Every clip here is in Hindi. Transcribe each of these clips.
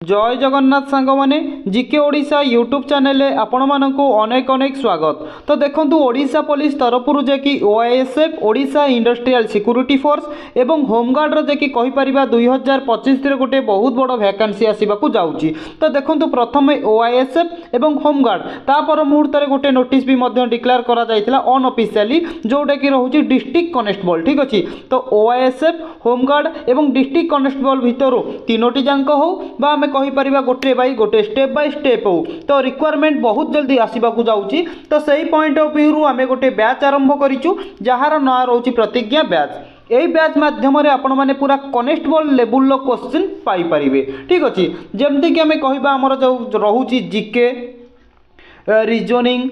जय जगन्नाथ सांग माने जीके ओडिशा यूट्यूब चैनल आपण मानकु अनेक अनेक स्वागत। तो देखंतु ओडिशा पुलिस तरफ जे कि ओआईएसएफ ओडिशा इंडस्ट्रियल सिक्यूरिटी फोर्स एवं होमगार्ड जे कि कहि परिबा 2025 रे गोटे बहुत बड़ वैकेंसी आसीबाकू जाउची। तो देखंतु प्रथमे ओआईएसएफ एवं होमगार्ड तापर मुहूर्त रे गोटे नोटिस भी मध्य डिक्लेयर करा जायतिला अनऑफिशियली जोटा कि रहउची डिस्ट्रिक्ट कनेस्टेबल। ठीक अछि, तो ओआईएसएफ होमगार्ड एवं डिस्ट्रिक्ट कनेस्टेबल भितरो तीनोटी जांक हो बा आमे कहि परिबा गोटे बाय गोटे स्टेप बाय स्टेप हो, तो रिक्वायरमेंट बहुत जल्दी आसीबाकू जाउची। तो सही पॉइंट ऑफ व्यू रु आमे गोटे बैच आरंभ करिचु जहार ना रहउची प्रतिज्ञा बैच। एई बैच माध्यम रे आपण माने पूरा कनेस्टेबल लेवल लो क्वेश्चन पाई परिबे। ठीक अछि, जेमति कि आमे कहिबा हमर जो रहउची जीके, रीजनिंग,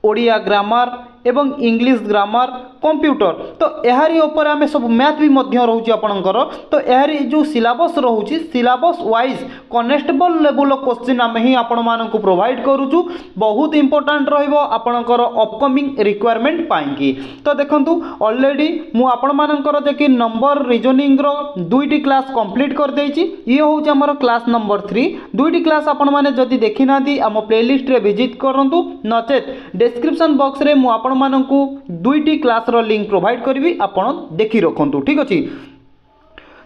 ओडिया ग्रामर एवं इंग्लिश ग्रामर, कंप्यूटर, तो यारी ऊपर आमे सब मैथ भी मध्य रहउची आपनकर। तो यारी जो सिलेबस रहउची syllabus wise constable level question आमे ही आपण मानकु प्रोवाइड करूछु। बहुत इंपोर्टेंट रहइबो आपनकर अपकमिंग रिक्वायरमेंट पाइंकी। तो देखंतु ऑलरेडी मु आपण मानकर जे कि नंबर रीजनिंग रो दुईटी क्लास कंप्लीट कर देइची। ये होउची हमर क्लास नंबर 3। दुईटी क्लास आपण माने जदी देखि नांती हम प्लेलिस्ट रे विजिट करंतु, नचेत डिस्क्रिप्शन बॉक्स रे मु आपण मानकु दुईटी क्लास रो लिंक प्रोवाइड करबी, आपण देखि रखंतु। ठीक अछि,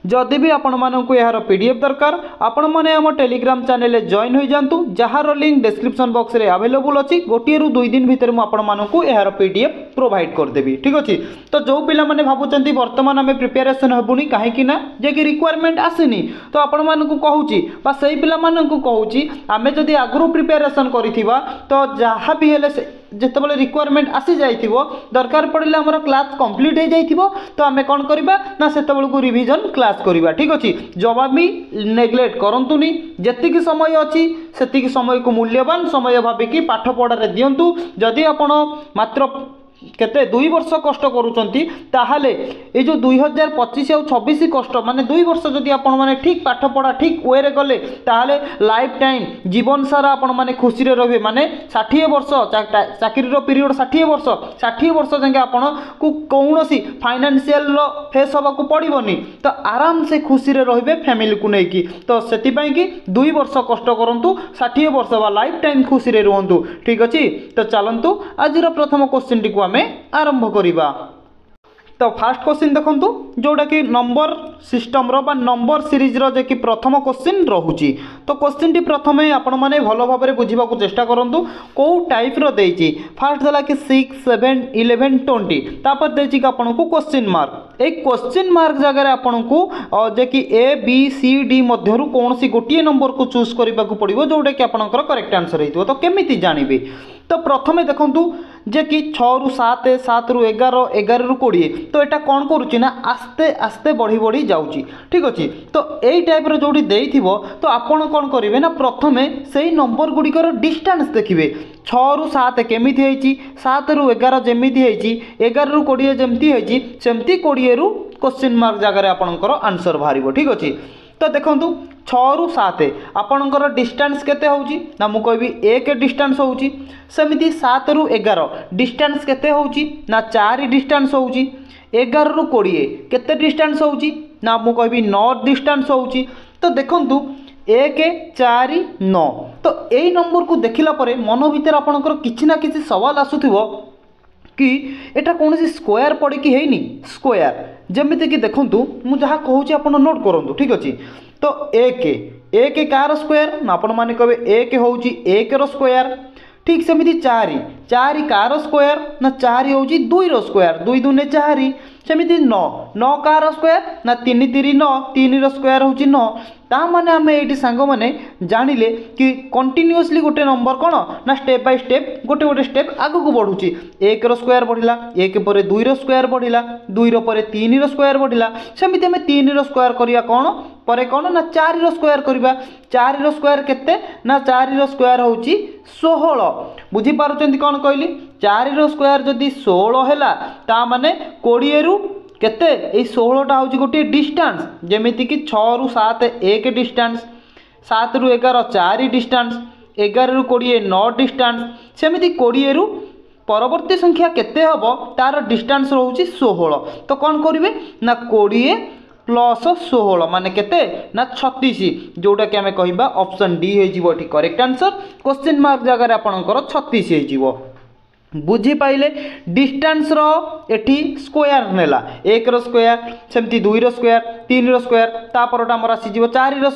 जदि भी आपण मानकु यार पीडीएफ दरकार आपण माने हम टेलीग्राम चैनल जॉइन हो जांतु, जहार लिंक डिस्क्रिप्शन बॉक्स रे अवेलेबल अछि। गोटिए रु 2 दिन भीतर मु आपण मानकु यार पीडीएफ प्रोवाइड कर देबी। ठीक अछि, तो जो पिला माने भाबुचंती वर्तमान हमें प्रिपरेशन हबुनी काहे कि ना जे कि रिक्वायरमेंट आसीनी, तो आपण मानकु कहूची बा सही पिला मानकु कहूची आमे जदि आगरो प्रिपरेशन करिथिबा तो जहा भी हेले जेतेबेले रिक्वायरमेंट आसी जाइथिबो दरकार पड़िले हमर क्लास कंप्लीट हो जाइथिबो, तो आमे कोन करिबा ना सेतेबेले को रिवीजन क्लास करिबा। ठीक अछि, जवाब भी नेग्लेक्ट करंतुनी, जतिकि समय अछि सेतिकि समय को मूल्यवान समय भाबिकी पाठ पढ़ा रे दियंतु। जदि आपण मात्र केते 2 वर्ष कष्ट करूचंती ताहाले ए जो 2025 और 26 कष्ट माने 2 वर्ष जदि आपण माने ठीक पाठ पढ़ा ठीक वे रे गले ताहाले लाइफ टाइम जीवन सारा आपण माने खुशी रे रहबे। माने 60 वर्ष चाकरी रो पीरियड 60 वर्ष जंगे आपण को कोनोसी फाइनेंशियल लो फेस होबा को पड़िबोनी, तो आराम से खुशी रे रहबे फैमिली को नेकी। तो सेति पई कि 2 वर्ष कष्ट करंतु 60 वर्ष बा लाइफ टाइम खुशी रे रहंतु। ठीक अछि, तो चलंतु आज रो प्रथम क्वेश्चन टी को आमे आरंभ करिबा। तो फास्ट क्वेश्चन देखंतु जोटा कि नंबर सिस्टम रो बा नंबर सीरीज रो जे कि प्रथम क्वेश्चन रहूची। तो क्वेश्चन टी प्रथमे आपण माने भलो भाबरे बुझिबा को चेष्टा करंतु को टाइप रो देइची। फास्ट दला कि 6 7 11 20 तापर देइची कि आपण को क्वेश्चन मार्क। एक क्वेश्चन मार्क जगह रे आपण को जे कि ए बी सी डी मध्यरु कोनसी गोटिए नंबर को चूज करिबा को पड़िबो जोटा कि आपनकर करेक्ट आंसर हेतु। तो केमिति जानिबे, तो प्रथमे देखंतु जे कि 6 रु 7 7 रु 11 11 रु 20, तो एटा कोन करूची ना आस्ते आस्ते बढ़ी बढ़ी जाउची। ठीक अछि, तो एई टाइप रो जोडी देइथिबो तो आपण कोन करिवे ना प्रथमे सेही नंबर गुडीकर डिस्टेंस देखिबे। 6 रु 7 केमिति हेची, 7 रु 11 जेमिति हेची, 11 रु 20 जेमिति हेची, सेमति 20 रु क्वेश्चन मार्क जगह रे आपनकर आंसर बाहरिबो। ठीक अछि, तो देखंतु 6 रु 7 आपनकर डिस्टेंस केते होउची ना मु कहबी 1 डिस्टेंस होउची। सेमिति 7 रु 11 डिस्टेंस केते होउची ना 4 डिस्टेंस होउची। 11 रु 20 केते डिस्टेंस होउची ना मु कहबी 9 डिस्टेंस होउची। तो देखंतु 1 4 9, तो एई नंबर को देखिला परे मन भीतर आपनकर किछि ना किछि सवाल आसुथिबो कि एटा कोनसी स्क्वायर पड़ी कि हेनी स्क्वायर। जेमिति कि देखंतु मु जहा कहूची आपण नोट करंतु। ठीक अछि, तो 1 कार स्क्वायर ना आपण माने कहबे 1 होउची 1 रो स्क्वायर। ठीक सेमिति 4 कार स्क्वायर ना 4 होउची 2 रो स्क्वायर, 2 2 4। सेमिति 9 कार स्क्वायर ना 3 3 9, 3 रो स्क्वायर होउची 9। ता माने हमें एटी सांग माने जानिले कि कंटिन्यूअसली गोटे नंबर कोन ना स्टेप बाय स्टेप गोटे गोटे स्टेप आगु को बढ़ुची। 1 रो स्क्वायर बढ़िला, 1 परे 2 रो स्क्वायर बढ़िला, 2 रो परे 3 रो स्क्वायर बढ़िला। सेमिति हमें 3 रो स्क्वायर करिया कोन परे कोन ना 4 रो स्क्वायर करिबा। 4 रो स्क्वायर केते ना 4 रो स्क्वायर होउची 16। बुझी पारुचंती कोन कहली, 4 रो स्क्वायर जदी 16 हैला ता माने 20 रु केते ए 16टा होउची गोटे डिस्टेंस। जेमिति कि 6 रु 7 1 डिस्टेंस, 7 रु 11 4 डिस्टेंस, 11 रु 20 9 डिस्टेंस। सेमिति 20 रु परवर्ती संख्या केते हबो तार डिस्टेंस रहउची 16। तो कोन करिवे ना 20 प्लस 16 माने केते ना 36 जोटा कि आमे कहिबा ऑप्शन डी हे जीवो एठी करेक्ट आंसर क्वेश्चन मार्क जगह रे आपनकर 36 हे जीवो बुझी पाइले डिस्टेंस रो एठी स्क्वायर नेला 1 रो स्क्वायर सेमती 2 रो स्क्वायर 3 रो स्क्वायर ता परटा हमर आसी जीवो 4 रो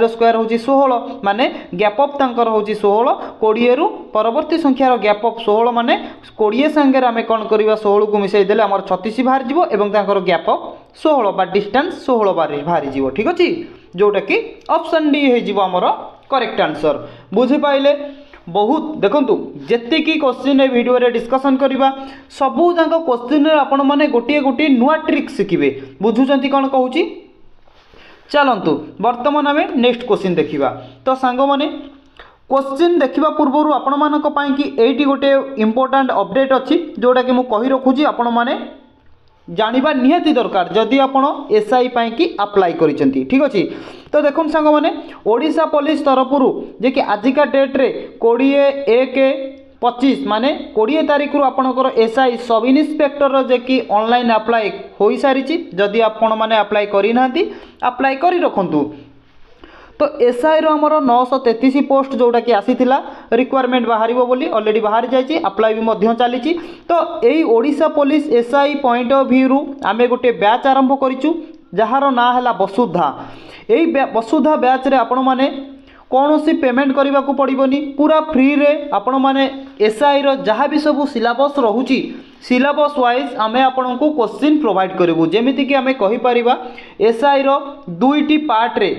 स्क्वायर होची 16 माने गैप ऑफ तांकर होची 16 20 रु परवर्ती संख्या रो गैप ऑफ 16 माने 20 संगे आमे कोन करबा 16 को मिसै देले हमर 36 बाहर जीवो एवं तांकर गैप ऑफ 16 बा डिस्टेंस 16 बाहर जीवो ठीक अछि जोटा कि ऑप्शन डी हे जीवो हमर करेक्ट आंसर बुझी पाइले बहुत देखंतु जेते की क्वेश्चन ए वीडियो रे डिस्कशन करबा सबु जांक क्वेश्चन रे आपण माने गोटिए गोटिए नुवा ट्रिक शिखिबे बुझुचंती कोन कहूची चलंतु वर्तमान हमें नेक्स्ट क्वेश्चन देखिबा तो सांगो माने क्वेश्चन देखिबा पूर्वरु आपण मानक पई कि एटी गोटे इंपोर्टेंट अपडेट अछि जोटा कि मु कहि रखुची आपण माने जानिबा निहाती दरकार जदि आपण एसआई पाई कि अप्लाई करिसेंती ठीक अछि तो देखुन सांग माने ओडिशा पुलिस तरफरु जे कि आजिका डेट रे 20/1/25 माने 20 तारिख रु आपनकर एसआई सब इन्स्पेक्टर जे कि ऑनलाइन अप्लाई होई सारिची जदि आपण माने अप्लाई करि नांती अप्लाई करि रखंतु तो एसआई रो हमर 933 पोस्ट जोटा कि आसीथिला रिक्वायरमेंट बाहरिबो बोली ऑलरेडी बाहर जायछि अप्लाई भी मध्य चलीछि तो एई Odisha police SI point of view रु आमे गोटे बैच आरंभ करिछु जहार ना हला वसुधा एई वसुधा बैच रे आपण माने कौनसी पेमेंट करने को पड़ोनी पूरा फ्री रे आपण माने एसआई रो जहाँ भी सब सिलेबस रोची सिलेबस वाइज आमे आपण को क्वेश्चन प्रोवाइड करूँ जमीती कि आमे कहि परिबा एसआई रो दुईटी पार्ट रे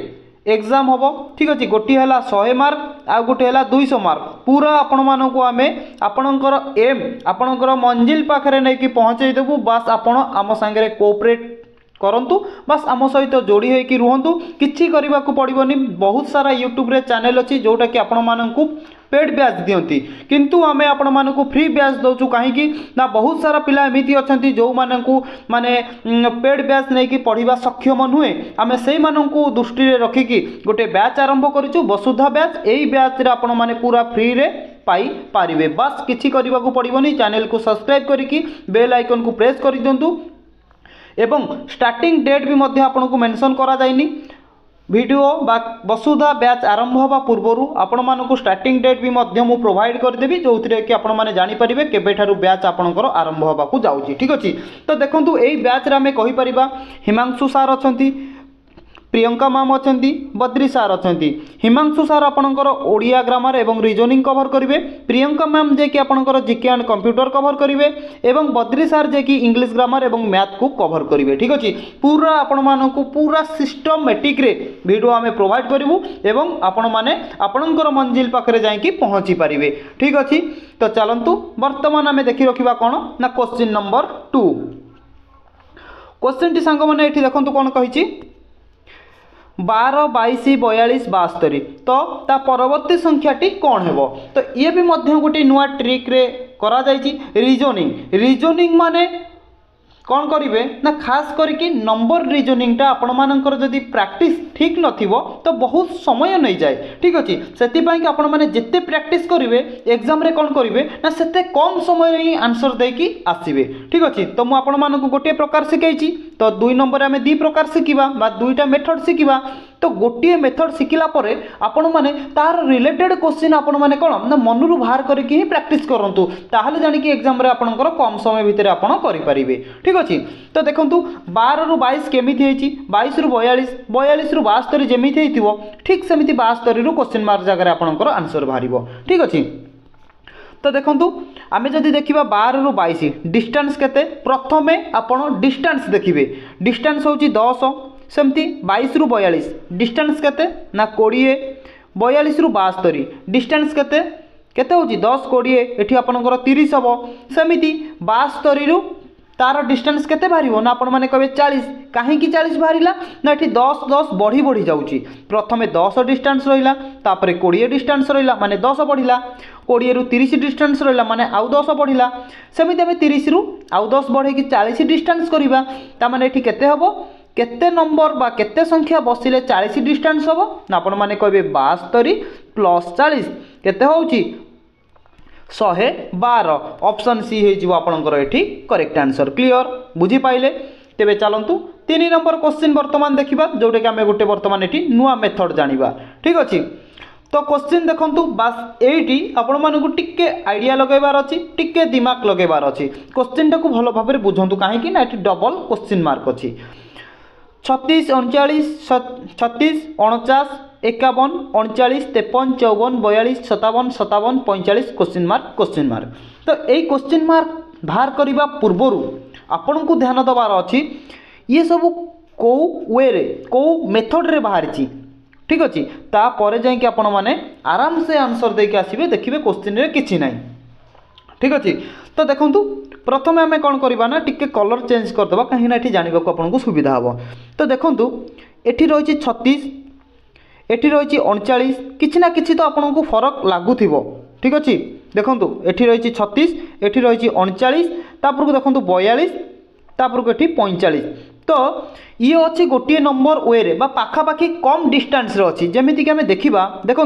एग्जाम हम ठीक अच्छे गोटे है 100 मार्क आ गोटे है 200 मार्क पूरा आपण मानक आमे आपणकर एम आपणकर मंजिल पाखे नहीं कि पहुँचे देबू बास आपण आम सांगे कोऑपरेट करंतु बस आम सहित जोड़ी होइकी रुहंतु किछि करबा को पड़िबोनी बहुत सारा यूट्यूब रे चैनल अछि जोटा कि आपण मानकू पेड बैच दियंती किंतु आमे आपण मानकू फ्री बैच दउछु काहे कि ना बहुत सारा पिला एमिति अछंती जो मानकू माने पेड बैच नै कि पढिबा सक्षम नुहे आमे सेही मानकू दृष्टि रे रखी कि गोटे बैच आरंभ करिछु वसुधा बैच एई बैच रे आपण माने पूरा फ्री रे पाई पारिबे बस किछि करबा को पड़िबोनी चैनल को सब्सक्राइब करिकि बेल आइकन को प्रेस करि दियंतु एवं स्टार्टिंग डेट भी मध्य आपन को मेंशन करा जायनी वीडियो बा वसुधा बैच आरंभ होबा पूर्वरु आपण मानकू स्टार्टिंग डेट भी मध्य मु प्रोवाइड कर देबी जोथिरे कि आपण माने जानि परिबे केबे ठारू बैच आपनकर आरंभ होबा को जाउची ठीक अछि तो देखंतु एई बैच रे हमें कहि परिबा हिमांशु सार अछंती प्रियंका मैम अच्छा बद्री सार अच्छा हिमांशु सार आपणकर ओडिया ग्रामर एवं रीजनिंग कवर करेंगे प्रियंका मैम जे कि आपणकर जीके एंड कंप्यूटर कवर करेंगे एवं बद्री सार जे कि इंग्लिश ग्रामर एवं मैथ को कवर करेंगे ठीक अच्छे पूरा आपण मानकू पूरा सिस्टमेटिक रे वीडियो आम प्रोवाइड करूँ एवं आपण मैंने आपणकर मंजिल पाखे जाकि पहुँची पारे ठीक अच्छे तो चलतु बर्तमान आम देखी रखा कौन ना क्वेश्चन नंबर 2 क्वेश्चन टी सांग मैंने ये देखो कौन कही 12 22 42 72 तो ता परवर्ती संख्याटी कौन है तो ये भी मध्य गोटे नुआ ट्रिक रे करा जायछि रीजनिंग माने कौन करेंगे ना खास करके नंबर रीजनिंग टा आपण मानकर जदि प्रैक्टिस ठीक नथिबो तो बहुत समय नहीं जाए ठीक अच्छे से आपण मैंने जिते प्रैक्टिस करेंगे एग्जाम रे कौन करेंगे ना सेते कम समय ही आंसर देकी आसीबे ठीक अच्छे तो मु आपण मानक गोटे प्रकार शिखाई तो 2 नंबर आम 2 प्रकार शिखा बा 2टा मेथड शिखा तो गोटे मेथड शिखला परे आपण माने तार रिलेटेड क्वेश्चन आपण माने कोन ना मनरु बाहर करके ही प्रैक्टिस करंतु ताहले जानि कि एग्जाम रे आपनकर कम समय भितर आपण करि परिबे ठीक अछि तो देखंतु 12 रु 22 केमिति हेछि 22 रु 42 42 रु 72 जेमिति हेतिबो ठीक सेमिति 72 रु क्वेश्चन मार्क जगह रे आपनकर आंसर बाहरिबो ठीक अछि तो देखंतु आमे जदि देखिबा 12 रु 22 डिस्टेंस केते प्रथमे आपण डिस्टेंस देखिबे डिस्टेंस होछि 10 सेमती 22 रु 42 डिस्टेंस केते ना 20 42 रु 72 डिस्टेंस केते केते होछि 10 20 एठी आपनकर 30 हबो सेमिति 72 रु तार डिस्टेंस केते बाहरिबो ना आपण माने कहबे 40 काहे कि 40 बाहरिला ना एठी 10 10 बढ़ी बढ़ी जाउची प्रथमे 10 डिस्टेंस रहिला तापरे 20 डिस्टेंस रहिला माने 10 बढ़िला 20 रु 30 डिस्टेंस रहिला माने आउ 10 बढ़िला सेमिति हमें 30 रु आउ 10 बढ़े कि 40 डिस्टेंस करिबा ता माने एठी केते हबो केते नंबर बा केते संख्या बसिले 40 डिस्टेंस हबो ना आपण माने कहबे 72 प्लस 40 केते होउची 112 ऑप्शन सी हे जीवो आपनकर एठी करेक्ट आंसर क्लियर बुझी पाइले तेबे चलतु 3 नंबर क्वेश्चन बर्तमान देखा जोटा कि आम गोटे बर्तमान ये नुआ मेथड जाना ठीक अच्छे। तो क्वेश्चन देखंतु बास एटी आपण मानकु टिके आइडिया लगेबार अछि टिके दिमाग लगेबार अछि क्वेश्चन टाको भलो भाबरे बुझंतु काहे कि ना एटी डबल क्वेश्चन मार्क अछि 36 39 36 49 51 39 53 54 42 57 57 45 क्वेश्चन मार्क तो यही क्वेश्चन मार्क बाहर करने पूर्वर आपण को ध्यान दबार अच्छी ये सब कौ वे रे कौ मेथड रे बाहरी ठीक अच्छे तापर जाकि आपण मैंने आराम से आंसर देके आसबे देखिए क्वेश्चन रे किछि नाही ठीक अच्छे। तो देखो प्रथम आम कौन करवा ना टिके कलर चेंज करदे कहीं ये जानवा को आपको सुविधा हम। तो देखो ये रही 36 एठी रही 39 किछि ना किछि तो आपन को फरक लागुथिबो ठीक अच्छे। देखो ये रही 36 एठी रही 39 तापर को देखो 42 तापर को ये 45 तो ये अच्छी गोटे नंबर वे रे बा पाखापाखि कम डिस्टेंस रे अच्छी जमीती कि आम देखा देखो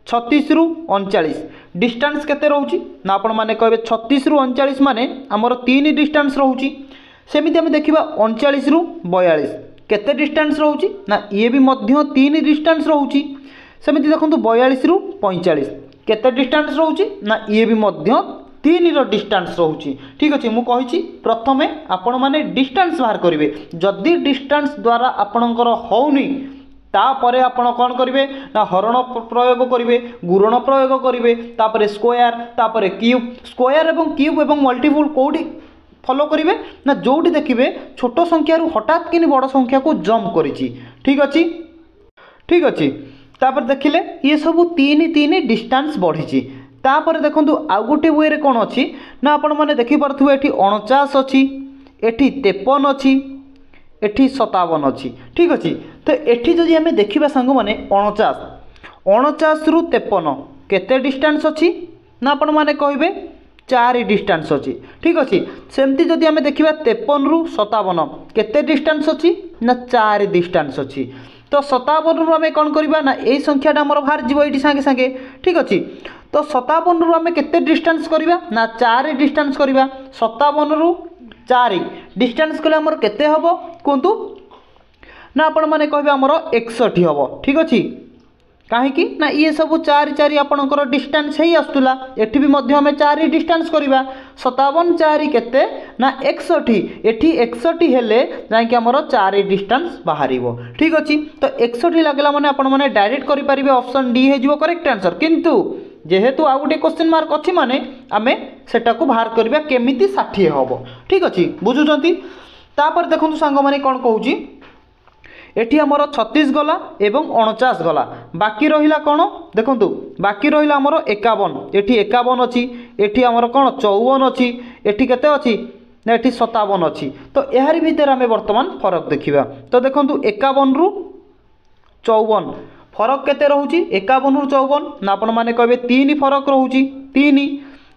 36 रु 39 डिस्टेंस केते रहउची ना आपण माने कहबे 36 रु 39 माने हमर 3 डिस्टेंस रहउची सेमिति आम देखा 39 रु 42 केते डिस्टेंस रहउची ना ये भी मध्य 3 डिस्टेंस रहउची सेमिति देखो 42 रु 45 केते डिस्टेंस रहउची ना ये भी मध्य 3 रो डिस्टेंस रहउची ठीक अच्छे। मु कहिछि प्रथमे आपण माने डिस्टेंस बाहर करिवे जदि डिस्टेंस द्वारा आपणकर होउनी तापरे आपण कौन करेंगे ना हरण प्रयोग करेंगे गुणन प्रयोग करेंगे तापरे स्क्वायर तापरे क्यूब स्क्वायर एवं क्यूब एवं मल्टीपल कौटी फॉलो करेंगे ना जोटी देखिए छोट संख्या हठात कि बड़ संख्या को जंप करिछि ठीक अच्छे तापर देखिले ये सब 3 डिस्टेंस बढ़ी तापर देखो आउ गोटे वे रे कौन अच्छी ना आपण मैंने देखिपे ये 49 अच्छी एटी 53 अच्छी एटी 57 अच्छी ठीक अच्छे। तो एठी जदि आम देखा सांग मैंने 49 रु 53 केते डिस्टेंस अच्छी ना आपण मैंने कहे 4 डिस्टेंस अच्छी ठीक अच्छे। सेमती जदि आम देखा 53 रु 57 केते डिस्टेंस अच्छी ना 4 डिस्टेंस अच्छी तो 57 रु आम कौन करवा ना यही संख्याटा आमर बाहर जीव ये सांगे सांगे ठीक अच्छे। तो 57 रु आम केते डिस्टेंस करवा ना 4 डिस्टेंस करवा 57 रु 4 डिस्टेंस कले आमर केते हबो कहतु ना आपण मैंने कहे आमर 61 हम ठीक अच्छे कहीं ना ये सब 4 आपणकर डिस्टेंस ही आसुला एठी भी मध्य आम 4 डिस्टेंस करवा 57 4 केते ना 61 एठी 61 हेले जाकि आमर 4 डिस्टेंस बाहर ठीक अच्छे। तो 61 लगला माने आपण माने डायरेक्ट करि परिबे ऑप्शन डी हे जिवो करेक्ट आंसर किंतु जेहेतु आउ गोटे क्वेश्चन मार्क अच्छी माने आमे सेटा को बाहर करबा केमिति 60 हम ठीक अच्छे बुझुचंती। तापर देखंतु सांग माने कोन कहूची एठी हमर 36 गला एवं 49 गला बाकी रहिला कोन देखंतु बाकी रहिला हमर 51 एठी 51 अछि एठी हमर कोन 54 अछि एठी केते अछि ना एठी 57 अछि। तो एहारी भीतर आमे वर्तमान फरक देखिबा तो देखंतु 51 रु 54 फरक केते रहउची 51 रु 54 ना आपण माने कहबे 3 फरक रहउची 3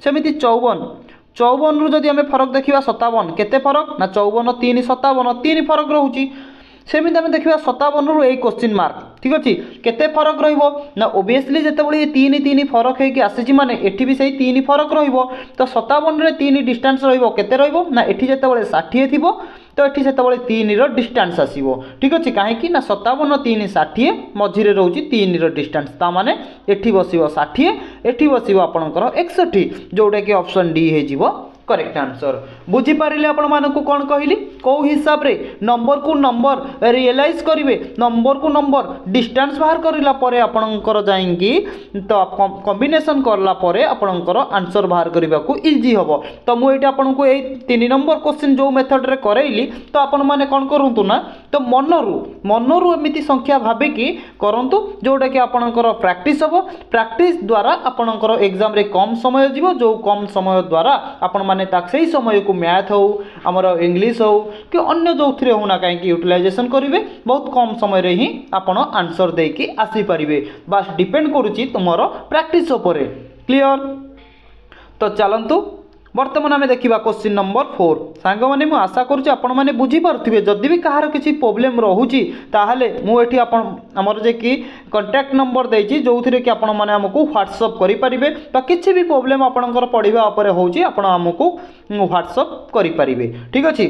सेमिति 54 रु जदि आमे फरक देखिबा 57 केते फरक ना 54 3 57 3 फरक रहउची सेमिति आम देखा 57 रु एक क्वेश्चन मार्क ठीक अच्छे केते फरक रहिबो ना ओबियसली जेतेबेले 3 फरक होइके आसीची माने एठी भी सही 3 फरक रहिबो तो 57 रे 3 डिस्टेंस रहिबो केते रहिबो ना एठी जेतेबेले 60 थिबो तो एठी जेतेबेले 3 रो डिस्टेंस आसीबो ठीक अच्छे कहीं ना 57 3 60 मझिरे रहउची 3 रो डिस्टेंस ता माने एठी बसिबो 60 एठी बसिबो आपनकर 61 जोटा कि ऑप्शन डी हे जिवो करेक्ट आंसर बुझी पारिले आपण मानकु कोन कहली को हिसाब रे नंबर को नंबर रियलाइज करिवे नंबर को नंबर डिस्टेंस बाहर करिला परे आपणकर जाईंगी तो कॉम्बिनेशन करला परे आपणकर आंसर बाहर करबा को इजी हबो। तो मु एटा आपन को ए 3 नंबर क्वेश्चन जो मेथड रे करैली तो आपण माने कोन करंतु ना तो मनरु एमिति संख्या भाबे कि करंतु जोटा कि आपणकर प्रैक्टिस हबो प्रैक्टिस द्वारा आपणकर एग्जाम रे कम समय जीवो जो कम समय द्वारा आपण माने ताक सही समय को मैथ हो आमर इंग्लिश हो कि अन्य जो थे होना कहीं यूटिलाइजेशन करेंगे बहुत कम समय रे ही आपण आंसर देकी आसी पारिबे बस डिपेंड करुची तुमर प्रैक्टिस उपरे क्लियर। तो चलंतु बर्तमान आम देखा क्वेश्चन नंबर 4 सांग मैंने मुझे आशा करुँच आपण मैंने बुझीपे जदि भी कहार किसी प्रोब्लेम रोचे ताहले मुझे आमर जे कि कंटाक्ट नंबर देती जो थे कि आपण मैंने आमको व्हाट्सअप करेंगे किसी भी प्रोब्लेम आपंकर पढ़ा होमको व्हाट्सअप करेंगे ठीक अच्छे।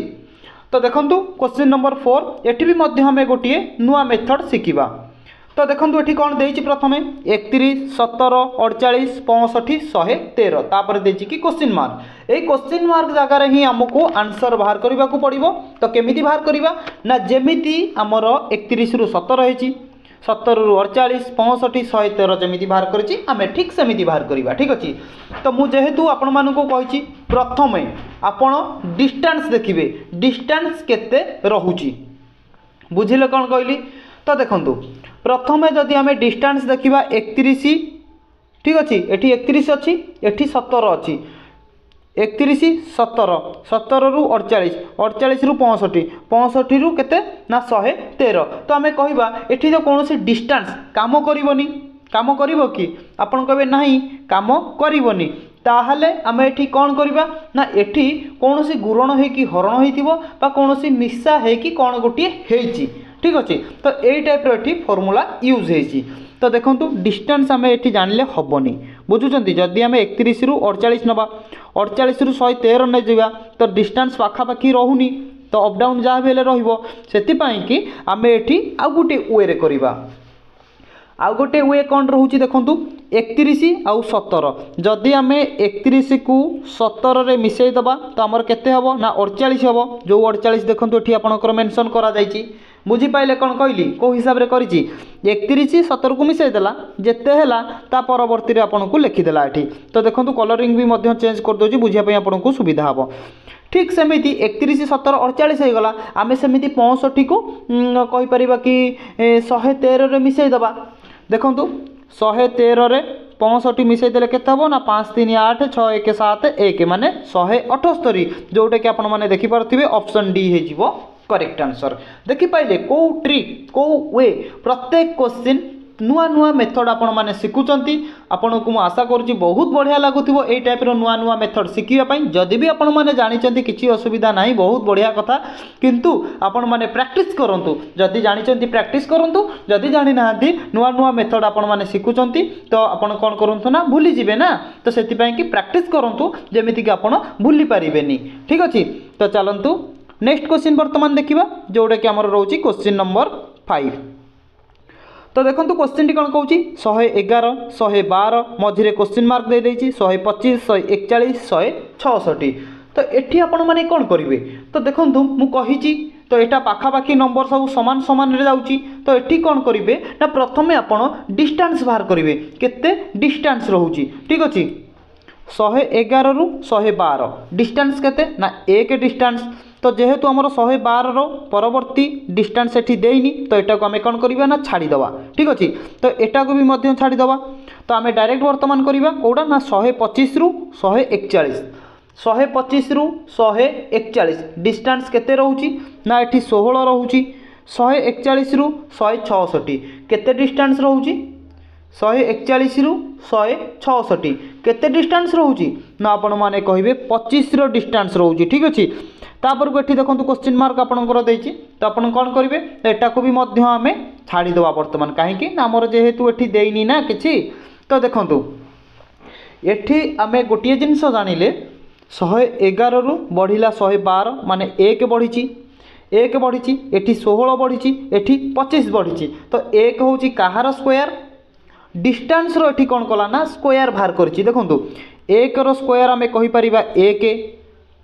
तो देखंतु क्वेश्चन नंबर 4 एठी भी मध्य हमें गोटे नुआ मेथड शिखिबा। तो देखो ये कौन देती प्रथम 31 17 48 65 113 तापर देती कि क्वेश्चन मार्क। ये क्वेश्चन मार्क जगार ही आमको आंसर बाहर करने को पड़ो। तो केमिति बाहर करवा ना जमीती आमर 31 रु 17 है 17 रु 48 65 113 जमी बाहर करें आम ठीक सेमती बाहर करवा। ठीक अच्छे तो मुझेतु आपण मानक कही प्रथम आपण डिस्टेंस देखिए डिस्टेंस केते रहुची बुझिले कौन कहली। तो देखो प्रथम जदि आम डिस्टेंस देखा 31 ठीक अच्छे ये 31 अच्छी एटी 17 अच्छी 31 17 17 रु 48 48 रु 65 65 रु केते ना 113। तो आम कहवा एठी तो कौन सी डिस्टेंस काम करबनी काम करिवो कि आपण कहबे नहीं काम करबनी ताहले आम एठी कौन करबा ना एठी कौन सी गुरण है कि हरण होइतिबो बा कौन सी मिसा है कि कौन गोटे हेची। ठीक अच्छे तो यही टाइप री फर्मूला यूज होती। तो देखो डिस्टेंस आम ये जानले हेनी बुझुंट जदि आम 31 रु 48 नवा 48 रु 113 नहीं जावा तो डिस्टेंस पाखापाखि रोनी तो अपडाउन जहाँ भी से आम ये आउ गोटे वे करवा। आउ गोटे वे कौन रोचे देखो 31 आउ 17 जदि आम 31 को 17 रे मिसई दबा तो आमर केते हबो ना 48 हबो जो 48 देखो ये आपंकर मेंशन करा जायछि बुझीपारे कौन कहली कौ हिसाब से करी 31 17 को मिसईदेला जिते है ता परवर्ती आपन को लिखिदेला ये। तो देखो कलरिंग भी चेंज कर दूसरी बुझापी आपन को सुविधा हम। ठीक सेमती 31 17 48 हो गला आम सेमती 65 को कहीपर कि 113 रे मिसईदबा देखु 113 रे 65 मिसईदेले केते हबो ना 5 3 8 6 1 7 1 माने 178 जोटा कि आपण माने देखि पारथिबे ऑप्शन डी हे जिवो करेक्ट आंसर। देखि पाइले को ट्रिक को वे प्रत्येक क्वेश्चन नुआ नुआ मेथड आपण माने शिखुचंती आपण को आशा करूची बहुत बढ़िया लागुथिबो एई टाइप रो नुआ नुआ मेथड शिखिया पई। जदि भी आपण माने जानिचंती किछि असुविधा नाही बहुत बढ़िया कथा किंतु आपण माने प्रैक्टिस करंतु जदि जानिचंती प्रैक्टिस करंतु जदि जानि नाहंती नुआ नुआ मेथड आपण माने शिखुचंती तो आपण कोन करंतु ना भूली जिवे ना तो सेति पई कि प्रैक्टिस करंतु जेमिति कि आपण भूली परिबेनी। ठीक अछि तो चलंतु नेक्स्ट क्वेश्चन वर्तमान देखिबा जोडा कि हमर रहउची क्वेश्चन नंबर 5। तो देखो क्वेश्चन टी कौन कौन 111 112 मझे क्वेश्चन मार्क दे देछि 125 141 166। तो एठी आपण माने कौन करेंगे तो देखो मु कही तो यहाँ पाखापाखि नंबर सब समान समान रे जाउची। तो एठी कौन करेंगे ना प्रथमे आपण डिस्टेंस बाहर करेंगे केते डिस्टेंस रहउची। ठीक अच्छे 111 रु 112 डिस्टेंस केते ना 1 डिस्टेंस तो जेहेतु आमर 112 रो परवर्ती डिस्टेंस एठी देइनी तो एटा को आमे कौन करबा ना छाड़ी दवा। ठीक अच्छे तो एटा को भी मध्य छाड़ी दवा। तो आमे डायरेक्ट वर्तमान करबा कोडा ना 125 रु 141 125 रु 141 डिस्टेंस केते रहउची ना एठी 16 रहउची 141 रु 166 केते डिस्टेंस रहउची 141 रु 166 केते डिस्टेंस रहउची ना आपण माने कहिबे 25 रो डिस्टेंस रहउची। ठीक अच्छे तापर को एठी देखंतु क्वेश्चन मार्क आपनकर देछि तो आपण कोन करिवे एटा को भी मध्य आमे छाड़ी दवा वर्तमान काहेकि ना हमर जेहेतु एठी देइनी ना किछि। तो देखंतु एठी आमे गोटिए जिंस जानिले 111 रु बढ़िला 112 माने 1 बढ़िछि एठी 16 बढ़िछि एठी 25 बढ़िछि तो 1 होछि काहार स्क्वायर डिस्टेंस रो एठी कोन कला ना स्क्वायर बाहर करछि। देखंतु 1 रो स्क्वायर आमे कहि परिबा 1।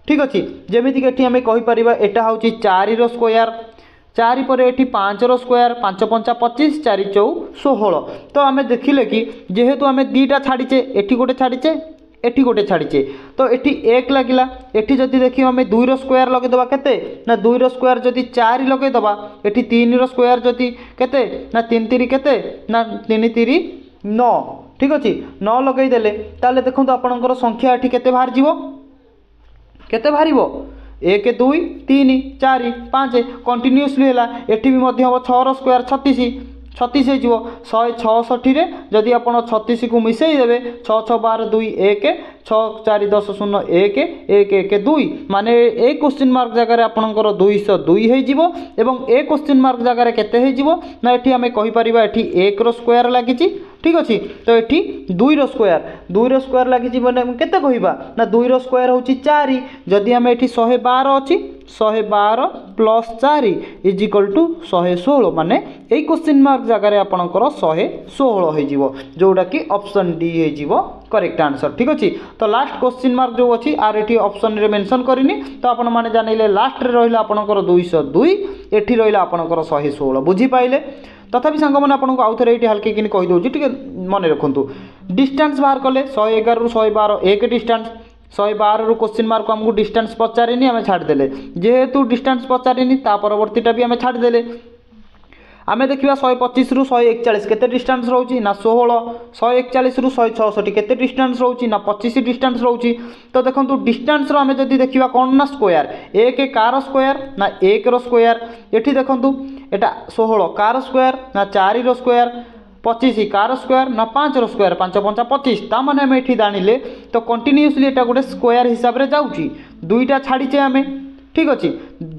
ठीक अच्छे जमीती कि आम कहीपर एटा हूँ 4 रो स्क्वायर 4 पर एटी 5 रो स्क्वायर 5 5 25 4 4 16। तो आम देखिले कि जेहेतु आम दीटा छाड़ीचे एटी गोटे छाड़ीचे एटी गोटे छाड़ीचे तो एटी 1 लगिला एटी जदि देखिए आम 2 रो स्क्वायर लगेदबा केते ना 2 रो स्क्वायर जदि 4 लगेदबा एटी 3 रो स्क्वायर जदि केते ना 3 3 केते ना 3 3 9। ठीक अच्छे 9 लगेदेले ताले देखो आपणकर संख्या एटी केते बाहर जीवो केते बाहरिबो 1 2 3 4 5 कंटिन्यूअसली है एटी भी मध्य हम 6 रो स्क्वायर 36 हो 166 रे जदि आप 36 को मिसई देवे 6 6 12 2 1 6 4 10 0 1 1 1 2 माने ए क्वेश्चन मार्क जगह आपंकर 202 हो ए क्वेश्चन मार्क जगह केते हो ना ये आम कहीपर ये 1 रो स्क्वायर लगी ठीक अच्छे तो ये 2 स्क्वायर लगी मैंने केते कहवा ना 2 स्क्वायर हूँ 4 जदि आम ये 112 अच्छी 112 प्लस 4 इज इक्वल टू 116 माने यही क्वेश्चन मार्क जगह आपंकर 116 हो जोटा कि ऑप्शन डी हो करेक्ट आंसर ठीक अच्छे तो लास्ट क्वेश्चन मार्क जो अच्छी आर ये ऑप्शन रे मेंशन करनी तो आपण मैंने जानिले लास्ट रे रहा आपंकर 202 एठी रहा आपंकर 116 बुझीपाइले तथापि सांग मैंने आपको आउ थे ये हल्के कि कहीदे टे मन रखु डिस्टेंस बाहर कले 111 रू 112 एक डिस्टेंस 112 रू क्वेश्चन मार्क आमको डिस्टेंस पचारे आम छाड़देले जेहेतु डिस्टेंस पचारे परवर्तीटा भी आम छाड़देले आम देखा 125 रू 141 केते डिस्टेंस रोची ना 16 141 रू 166 केते डिस्टेंस रोची ना 25 डिस्टेंस रोची तो देखो डिस्टेंस रो आम जदि देखा कौन ना स्क्वायर एक कार स्क्वायर ना एक स्क्वायर ये देखो एटा 16 कार स्क्वायर ना 4 स्क्वायर 25 कार स्क्वायर ना 5 स्क्वायर 5 5 25 ता माने आम ये जानिले तो कंटिन्यूअसली एटा गोटे स्क्वायर हिसाब रे जाउची दुईटा छाड़ीचे आम ठीक अच्छे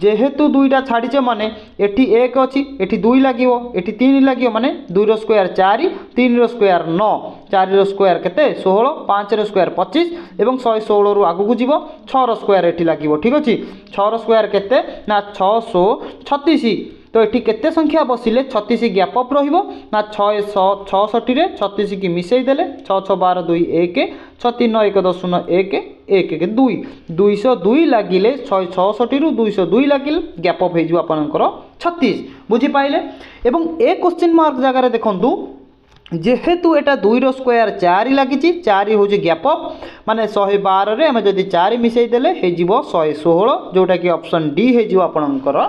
जेहेतु दुईटा छाड़ीचे माने एटी एक अच्छी एटी 2 लगे एटी 3 लगे माने 2 स्क्वायर 4 3 स्क्वायर 9 4 स्क्वायर केते 16 5 स्क्वायर 25 एवं 116 रु आगु जीव 6 स्क्वायर एटी लगे ठीक अच्छे 6 स्क्वायर केते ना 636 तो ये केते संख्या बसिले 36 गैप अप रहिबो ना 66 रे 36 की मिसई देले 6 6 12 2 1 6 3 9 1 10 1 1 1 2 202 लगिले 66 रु 202 लगिले गैप अप हो आपनकर 36 बुझी पाइले एवं ए क्वेश्चन मार्क जगह देखंतु जेहेतु एटा 2 स्क्वायर 4 लगी 4 हूँ गैप अप माने 112 रे आम जदि 4 मिसई देले हे जीवो 116 जोटा कि ऑप्शन डी हे जीवो आपनकर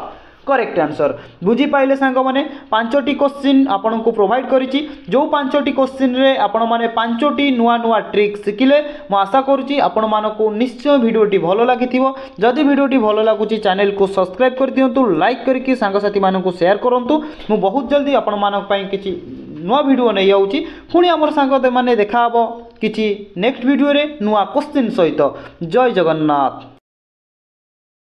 करेक्ट आंसर बुझी पाइले सांग माने 5टी क्वेश्चन आपन को प्रोवाइड करिछि जो 5टी क्वेश्चन रे आपण माने 5टी नुआ नुआ ट्रिक शिखिले मु आशा करूछि आपण मानको निश्चय वीडियोटी भलो लागिथिबो जदि वीडियोटी भलो लागुछि चैनल को सब्सक्राइब कर दियंतु लाइक करके सांग साथी मानको शेयर करंतु मु बहुत जल्दी आपण मानक पई किछि नुआ वीडियो नै आउछि पुणी हमर सांग माने देखा हबो किछि नेक्स्ट वीडियो रे नुआ क्वेश्चन सहित जय जगन्नाथ।